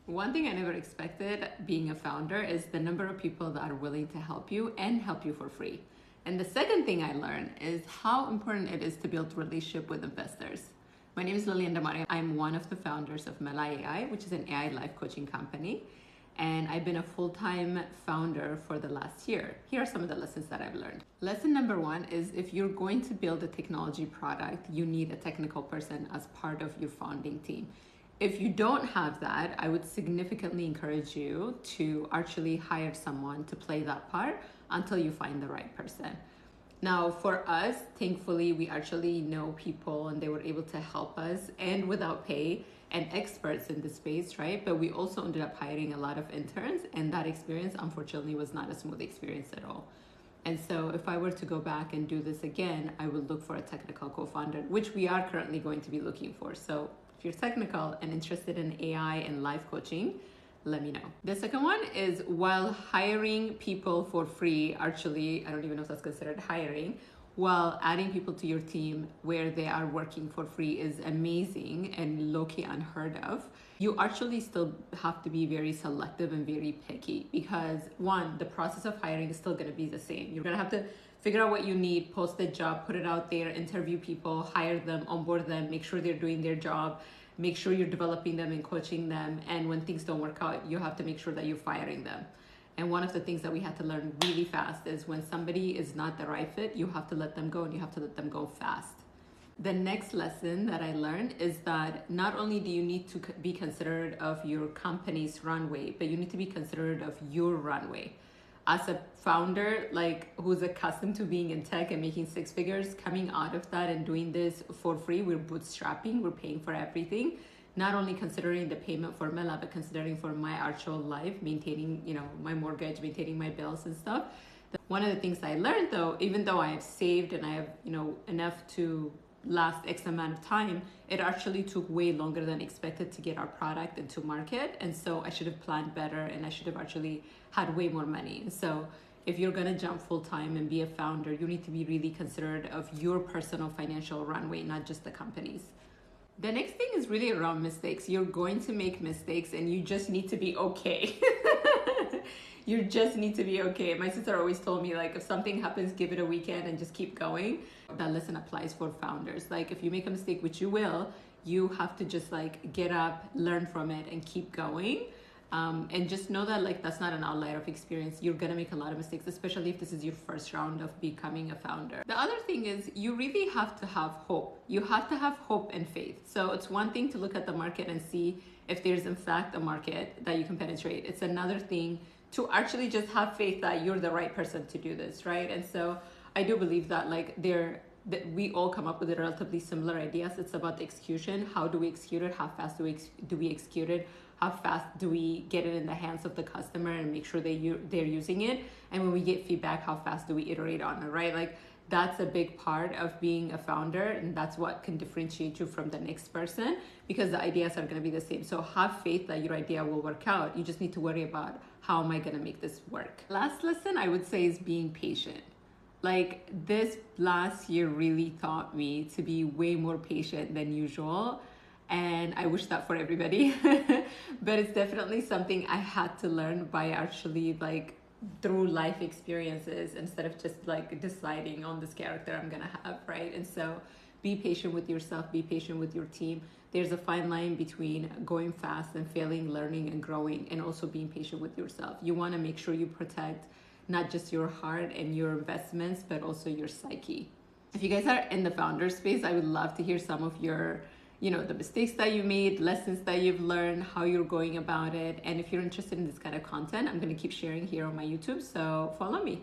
One thing I never expected being a founder is the number of people that are willing to help you and help you for free. And the second thing I learned is how important it is to build relationship with investors. My name is Lilian Damari. I'm one of the founders of Mela AI, which is an AI life coaching company. And I've been a full-time founder for the last year. Here are some of the lessons that I've learned. Lesson number one is if you're going to build a technology product, you need a technical person as part of your founding team. If you don't have that, I would significantly encourage you to actually hire someone to play that part until you find the right person. Now, for us, thankfully, we actually know people and they were able to help us and without pay and experts in the space, right? But we also ended up hiring a lot of interns, and that experience, unfortunately, was not a smooth experience at all. And so if I were to go back and do this again, I would look for a technical co-founder, which we are currently going to be looking for. So if you're technical and interested in AI and life coaching, let me know. The second one is while hiring people for free, actually, I don't even know if that's considered hiring, while adding people to your team where they are working for free is amazing and low-key unheard of, you actually still have to be very selective and very picky because one, the process of hiring is still gonna be the same. You're gonna have to figure out what you need, post the job, put it out there, interview people, hire them, onboard them, make sure they're doing their job, make sure you're developing them and coaching them. And when things don't work out, you have to make sure that you're firing them. And one of the things that we had to learn really fast is when somebody is not the right fit, you have to let them go and you have to let them go fast. The next lesson that I learned is that not only do you need to be considerate of your company's runway, but you need to be considerate of your runway. As a founder, like who's accustomed to being in tech and making six figures, coming out of that and doing this for free, we're bootstrapping, we're paying for everything. Not only considering the payment for Mela, but considering for my actual life, maintaining, my mortgage, maintaining my bills and stuff. One of the things I learned though, even though I have saved and I have, enough to last X amount of time, it actually took way longer than expected to get our product into market. And so I should have planned better and I should have actually had way more money. And so if you're gonna jump full time and be a founder, you need to be really considerate of your personal financial runway, not just the company's. The next thing is really around mistakes. You're going to make mistakes and you just need to be okay. You just need to be okay. My sister always told me, like, if something happens, give it a weekend and just keep going. That lesson applies for founders. Like, if you make a mistake, which you will, you have to just like get up, learn from it and keep going. And just know that like that's not an outlier of experience. You're gonna make a lot of mistakes, especially if this is your first round of becoming a founder. The other thing is you really have to have hope. You have to have hope and faith. So it's one thing to look at the market and see if there's in fact a market that you can penetrate. It's another thing to actually just have faith that you're the right person to do this, right? And so I do believe that that we all come up with relatively similar ideas. It's about the execution. How do we execute it? How fast do we execute it? How fast do we get it in the hands of the customer and make sure they're using it? And when we get feedback, how fast do we iterate on it, right? Like that's a big part of being a founder, and that's what can differentiate you from the next person because the ideas are going to be the same. So have faith that your idea will work out. You just need to worry about how am I going to make this work? Last lesson I would say is being patient. Like this last year really taught me to be way more patient than usual. And I wish that for everybody, but it's definitely something I had to learn by actually like through life experiences instead of just like deciding on this character I'm gonna have, right? And so be patient with yourself, be patient with your team. There's a fine line between going fast and failing, learning and growing, and also being patient with yourself. You wanna make sure you protect not just your heart and your investments, but also your psyche. If you guys are in the founder space, I would love to hear some of your the mistakes that you made, lessons that you've learned, how you're going about it. And if you're interested in this kind of content, I'm going to keep sharing here on my YouTube. So follow me.